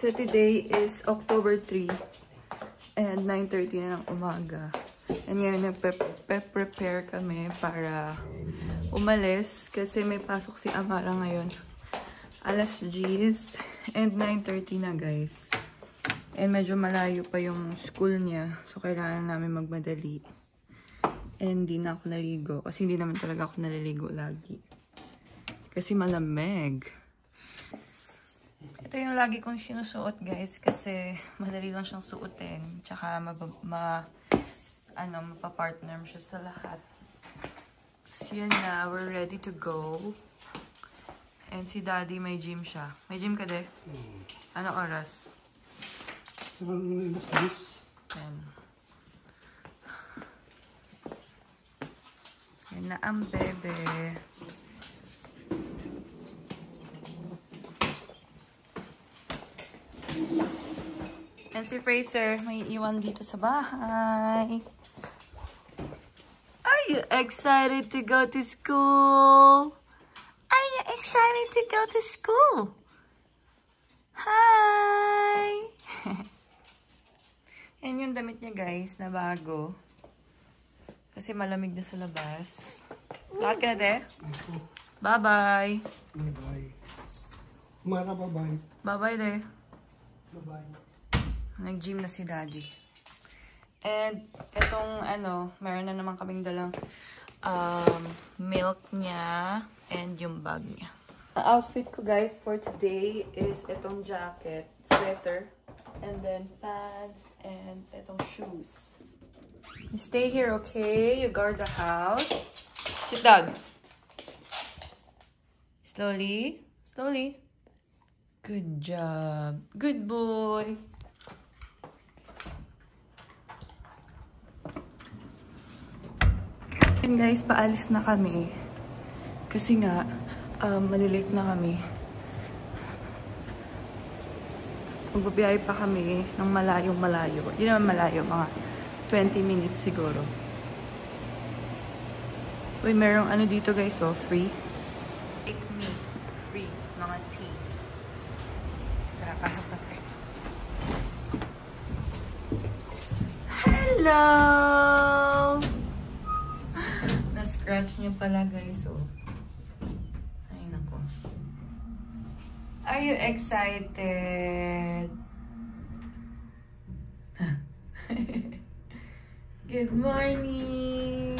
So today is October 3 and 9:30 na ng umaga. And ngayon nagpe-prepare kami para umalis kasi may pasok si Amara ngayon. Alas 10 and 9:30 na guys. And medyo malayo pa yung school niya. So kailangan namin magmadali. And hindi na ako naligo. Kasi hindi naman talaga ako naliligo lagi. Kasi malamig. Ito yung lagi kong sinusuot guys. Kasi madali lang siyang suotin. Tsaka mapapartner mo siya sa lahat. So yan na. We're ready to go. And si Daddy may gym siya. May gym ka de? Ano oras? Yan. Yan na ang bebe. And si Fraser, may iwan dito sa bahay. Are you excited to go to school? Are you excited to go to school? Hi! Yan yung damit niya guys, na bago. Kasi malamig na sa labas. Lakad ka na, de? Bye-bye. Bye-bye. Mara, bye-bye. Bye-bye, de. Bye-bye. Nag-gym na si Daddy. And, itong, meron na naman kaming dalang milk niya and yung bag niya. Ang outfit ko, guys, for today is itong jacket, sweater, and then pants, and itong shoes. You stay here, okay? You guard the house. Sit down. Slowly. Slowly. Good job. Good boy. And guys, paalis na kami. Kasi nga, malilate na kami. Magbabiyahe pa kami ng malayong malayo. Hindi naman malayo, mga 20 minutes siguro. Uy, merong dito guys, oh, free. Take me, free, mga tea. Tara, pasok na tayo. Hello! Na-scratch niya pala guys, oh. Ay, nako. Are you excited? Good morning!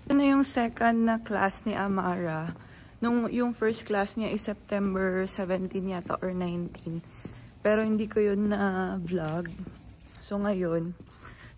Ito na yung second na class ni Amara. Yung first class niya is September 17 yata or 19. Pero hindi ko yun na vlog. So ngayon,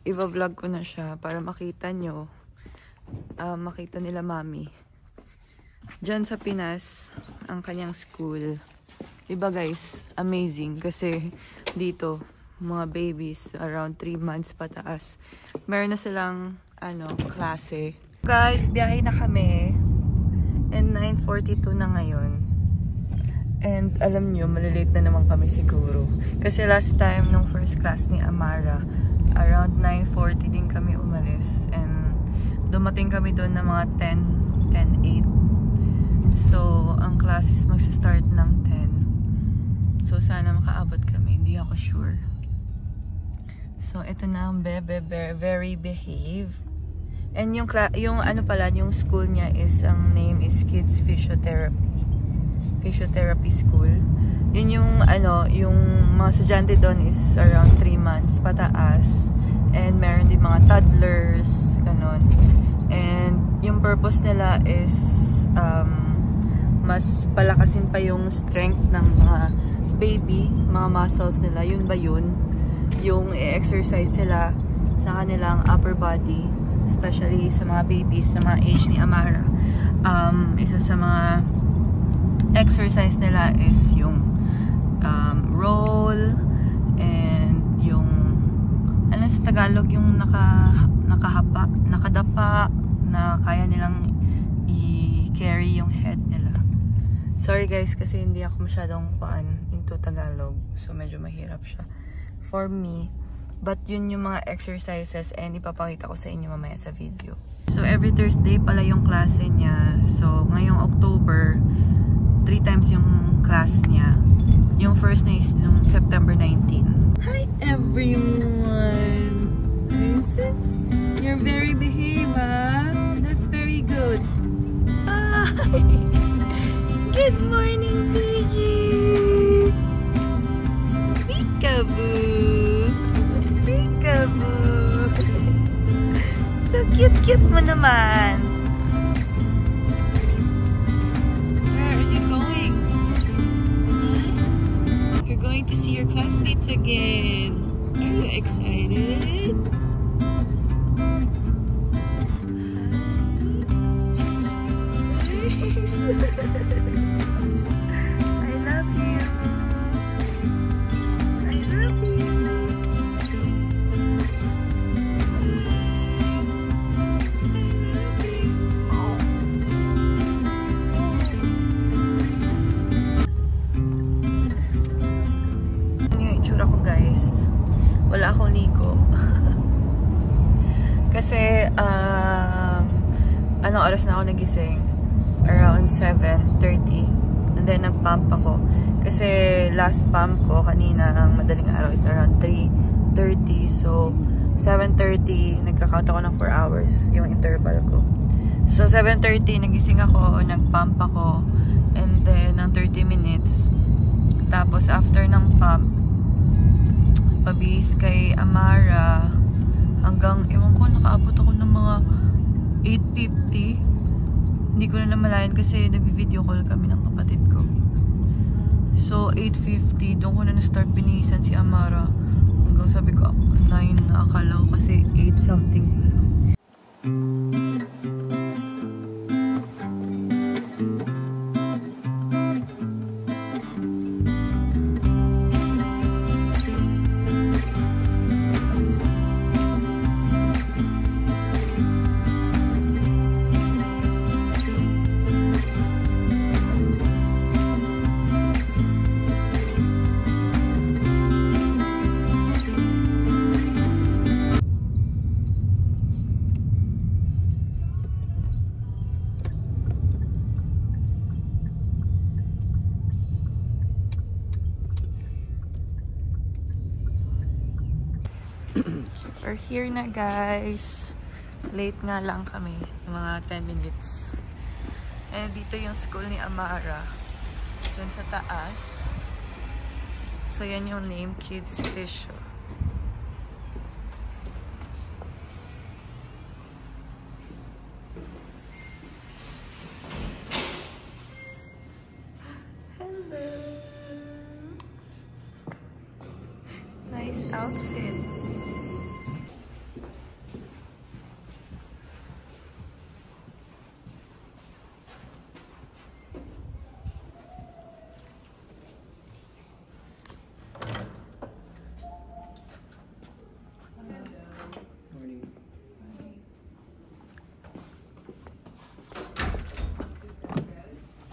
i-vlog ko na siya para makita nyo. Makita nila mami. Diyan sa Pinas, ang kanyang school. Diba guys, amazing. Kasi dito, mga babies, around 3 months pataas. Meron na silang, klase. Guys, biyahe na kami. And 9:42 na ngayon. And alam nyo, malilate na naman kami siguro. Kasi last time, nung first class ni Amara, around 9:40 din kami umalis. And dumating kami doon na mga 10:08. So, ang classes magsa-start ng 10. So, sana makaabot kami. Hindi ako sure. So, ito na ang bebe, very behave. And yung school niya is, ang name is Kids Physiotherapy School. Yun yung, yung mga estudyante doon is around 3 months pataas. And meron din mga toddlers, ganon. And yung purpose nila is, mas palakasin pa yung strength ng mga baby, mga muscles nila. Yun ba yun? Yung exercise sila sa kanilang upper body. Especially sa mga babies, sa mga age ni Amara. Isa sa mga exercise nila is yung roll and yung sa Tagalog yung nakadapa na kaya nilang i-carry yung head nila. Sorry guys kasi hindi ako masyadong into Tagalog. So medyo mahirap siya for me. But yun yung mga exercises and ipapakita ko sa inyo mamaya sa video. So every Thursday pala yung klase niya. So ngayong October, 3 times yung class niya. Yung first na is nung September 19. Hi everyone! Princess, you're very behave, huh? That's very good. Hi! Good morning to you! Peekaboo! Peekaboo! So cute-cute mo naman! To see your classmates again. Are you excited? I love you. I love you. Wala akong ligo. Kasi, anong oras na ako nagising? Around 7:30. And then, nag-pump ako. Kasi, last pump ko kanina, ang madaling araw is around 3:30. So, 7:30, nagka-count ako ng 4 hours, yung interval ko. So, 7:30, nagising ako, nag-pump ako. And then, ng 30 minutes. Tapos, after ng pump, pabis kay Amara hanggang, ewan ko, nakaabot ako ng mga 8:50. Hindi ko na namalayan kasi nag-video call kami ng kapatid ko. So 8:50, doon ko na na-start binihisan si Amara hanggang sabi ko 9 na, akala ko kasi 8 something. We're here na, guys. Late nga lang kami, mga 10 minutes. And dito yung school ni Amara. Diyan sa taas. So yan yung name, Kids Fisher. Hello. Nice outfit.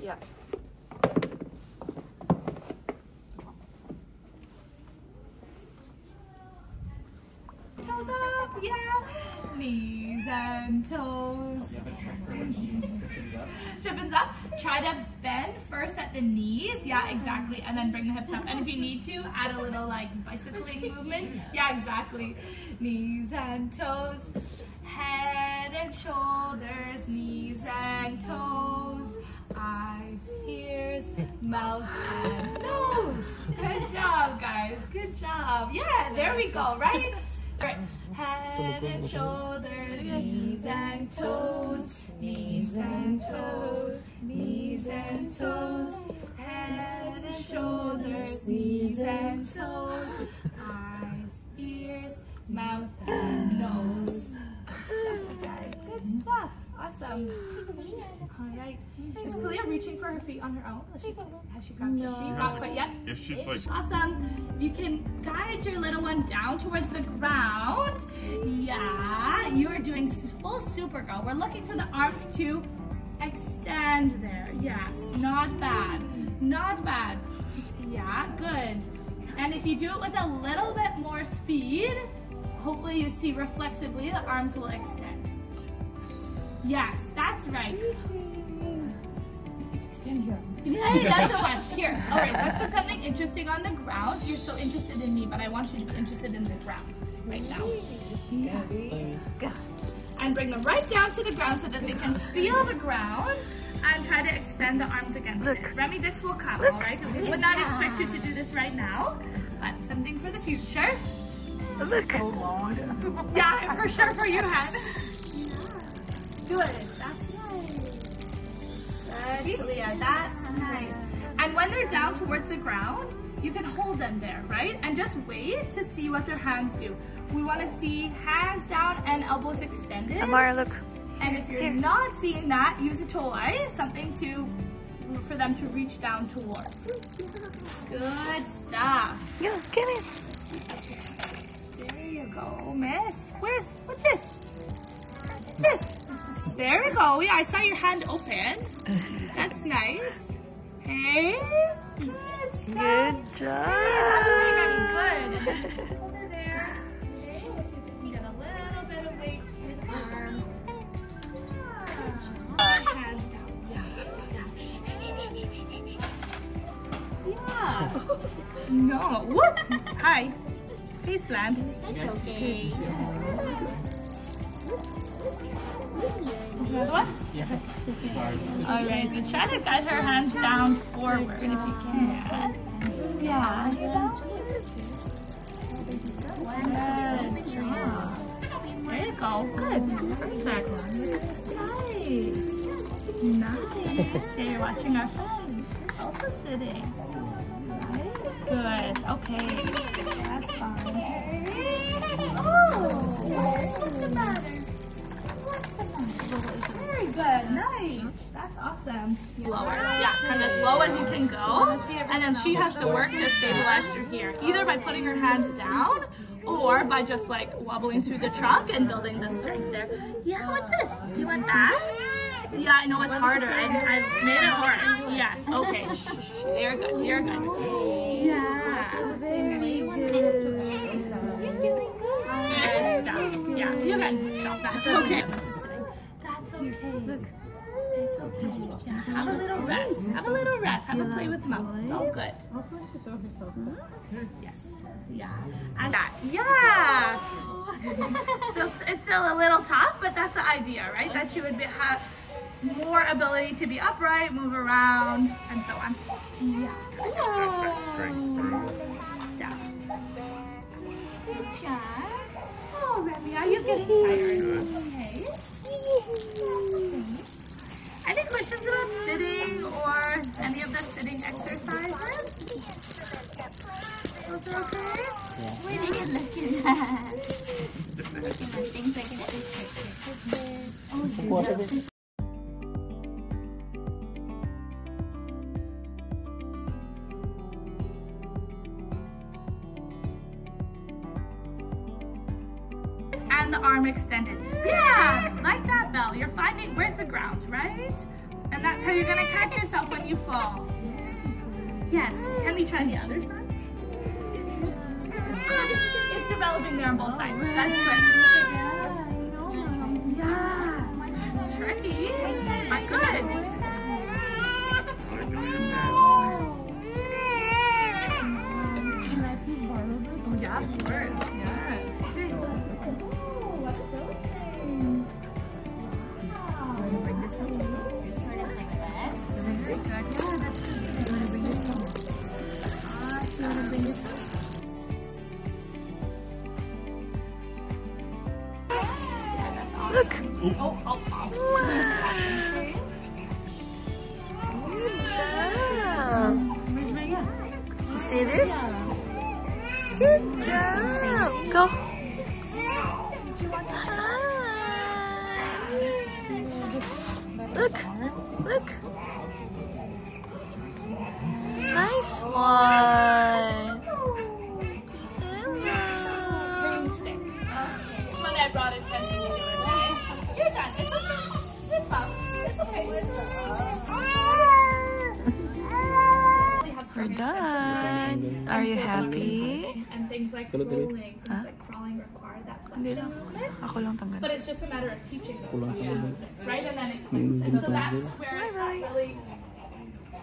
Yeah. Toes up, yeah. Knees and toes. Stiffens up. Try to bend first at the knees. Yeah, exactly. And then bring the hips up. And if you need to, add a little like bicycling movement. Yeah, exactly. Knees and toes. Head and shoulders. Knees and toes. Eyes, ears, mouth, and nose. Good job, guys. Good job. Yeah, there we go, right? Right. Head and shoulders, knees and toes, knees and toes, knees and toes. Head and shoulders, knees and toes. Eyes, ears, mouth, and nose. Good stuff, guys. Good stuff. Awesome. All right. Is Kalia reaching for her feet on her own? Has she grabbed her feet? Not quite yet. If she's like Awesome. You can guide your little one down towards the ground. Yeah. You are doing full Supergirl. We're looking for the arms to extend there. Yes. Not bad. Not bad. Yeah. Good. And if you do it with a little bit more speed, hopefully you see reflexively the arms will extend. Yes, that's right. Stand here. Yeah, that's a bunch. Here, all right, let's put something interesting on the ground. You're so interested in me, but I want you to be interested in the ground right now. Good. And bring them right down to the ground so that they can feel the ground and try to extend the arms against it. Remy, this will come, all right? We would not expect you to do this right now, but something for the future. Look. So long. Yeah, for sure for your head. Good, that's nice. Ready, Leah, that's nice. And when they're down towards the ground, you can hold them there, right? And just wait to see what their hands do. We want to see hands down and elbows extended. Amara, look. And if you're not seeing that, use a toy, something for them to reach down towards. Good stuff. Yeah, get it. There you go, miss. What's this? This. There we go. Yeah, I saw your hand open. That's nice. Okay. Good job. Good. Over there. Okay, let's see if we can get a little bit of weight in his arms. Hands down. Yeah. No. Hi. Face plant. Okay. Another one? Yeah. All right, so try to get her hands down forward if you can. Yeah. Good job. There you go. Good. Perfect. Nice. Nice. Yeah, you're watching our friend. She's also sitting. Right? Good. Okay. That's fine. Oh, what's the matter? Very good, nice. That's awesome. Lower, yeah, kind of as low as you can go. And then she has to work to stabilize through here, either by putting her hands down or by just like wobbling through the trunk and building the strength there. Yeah, what's this? Do you want that? Yeah, I know it's harder. I've made it hard. Yes, okay. You're good, you're good. Yeah, very good. Good stuff. Yeah, you can stop that. That's okay. That's okay. Look. It's okay. Have a little rest. Have a little rest. Have a play with mom. It's all good. Also like to throw herself. Yes. Yeah. And that. Yeah. So it's still a little tough, but that's the idea, right? That you would have more ability to be upright, move around, and so on. Yeah. That strength through. Stop. Good job. Oh, Remy, are you getting tired? Okay. Any questions about sitting or any of the sitting exercises? Those are okay? Look at that. Things I can do. And the arm extended. Yeah, like that, Belle. You're finding, where's the ground, right? And that's how you're gonna catch yourself when you fall. Yes, can we try the other side? It's developing there on both sides. That's good. Yeah, tricky, but good. Yeah, of course, yes. Look. Oh. Good job. You see this? Good job. Go. Look. Look. Nice one. Stick. It's when I brought attention to it. You're done. It's okay. It's fine. It's okay. We're done. good. Are you happy? And things like rolling, things like crawling require that Hindi flexion lang. movement. Ako lang tanggal. But it's just a matter of teaching those flexion movements, right? And then it clicks. And so that's where it's not really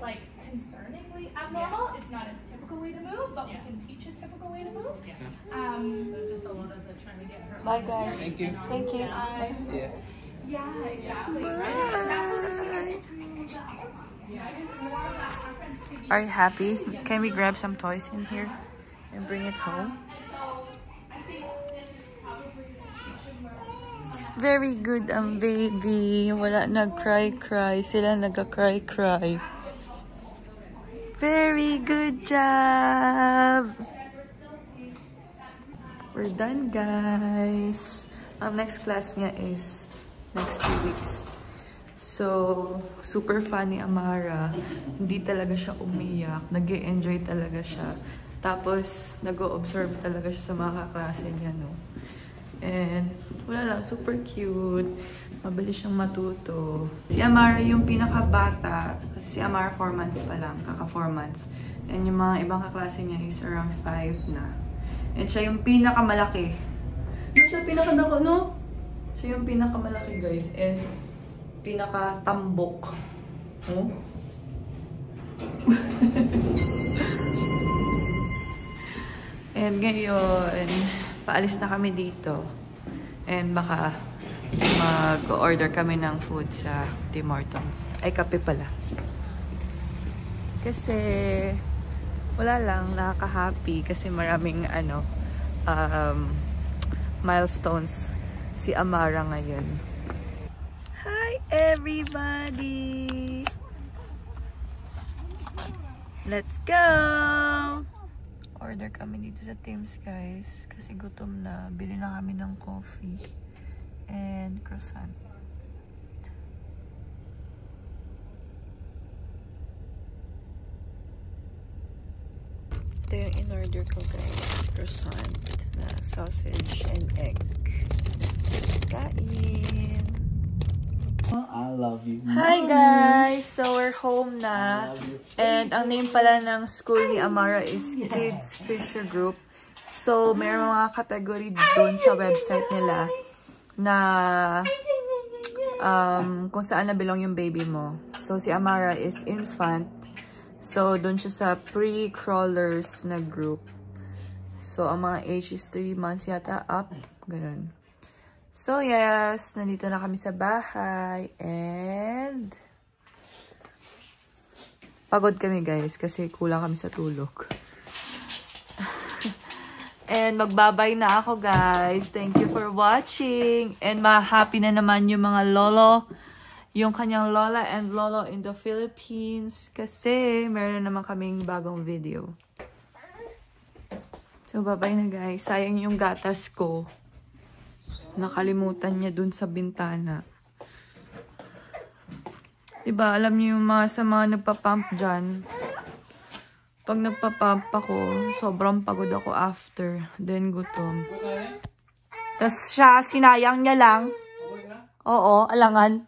like concerningly abnormal. It's not a typical way to move, but we can teach a typical way to move. So it's just a lot of the trying to get her. Bye guys. Thank you. Thank you. Yeah, exactly. Right? And that's what we see. It's more of that preference to be. Are you happy? Can we grab some toys in here and bring it home? Very good ang baby. Wala nag-cry-cry. Sila nag-cry-cry. Very good job! We're done, guys. Ang next class niya is next 2 weeks. So, super fun ni Amara. Hindi talaga siya umiyak. Nag-e-enjoy talaga siya. Tapos, nag-o-observe talaga siya sa mga kaklase niya, no? And, wala lang, super cute. Mabilis siyang matuto. Si Amara yung pinakabata. Kasi si Amara 4 months pa lang. Kaka 4 months. And yung mga ibang kaklase niya is around 5 na. And siya yung pinakamalaki. No, siya pinakadako, no? Siya yung pinakamalaki, guys. And, pinakatambok. Oh? And ngayon, paalis na kami dito. And baka mag-order kami ng food sa Tim Hortons. Ay, kape pala. Kasi, wala lang, nakaka-happy. Kasi maraming, milestones si Amara ngayon. Hi, everybody! Let's go! Order kami dito sa Tim's, guys. Kasi gutom na. Bili na kami ng coffee and croissant. Ito yung in-order ko, guys. Croissant na sausage and egg. Kain! I love you. Hi guys! So we're home na. And ang name pala ng school ni Amara is Kids Fisher Group. So mayroong mga category doon sa website nila na kung saan nabilong yung baby mo. So si Amara is infant. So doon siya sa pre-crawlers na group. So ang mga age is 3 months yata up. Ganun. So, yes, nandito na kami sa bahay, and pagod kami, guys, kasi kulang kami sa tulog. And magbabay na ako, guys. Thank you for watching, and ma-happy na naman yung mga lolo, yung kanyang lola and lolo in the Philippines, kasi meron naman kaming bagong video. So, bye-bye na, guys. Sayang yung gatas ko. Nakalimutan niya dun sa bintana. Diba, alam niyo yung mga sa mga nagpapump dyan. Pag nagpapump ako, sobrang pagod ako after. Then, gutom. Tapos siya, sinayang niya lang. Oo, alangan.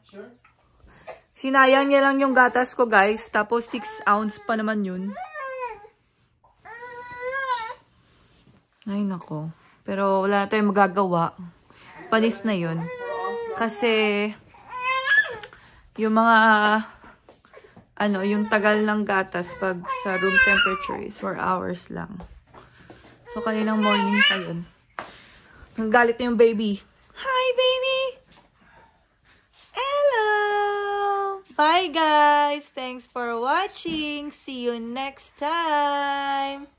Sinayang niya lang yung gatas ko, guys. Tapos, 6 ounce pa naman yun. Ay, nako. Pero, wala na tayong magagawa. Panis na yun. Kasi, yung mga, yung tagal ng gatas pag sa room temperature is 4 hours lang. So, kaninang morning pa yun. Nanggalit na yung baby. Hi, baby! Hello! Bye, guys! Thanks for watching! See you next time!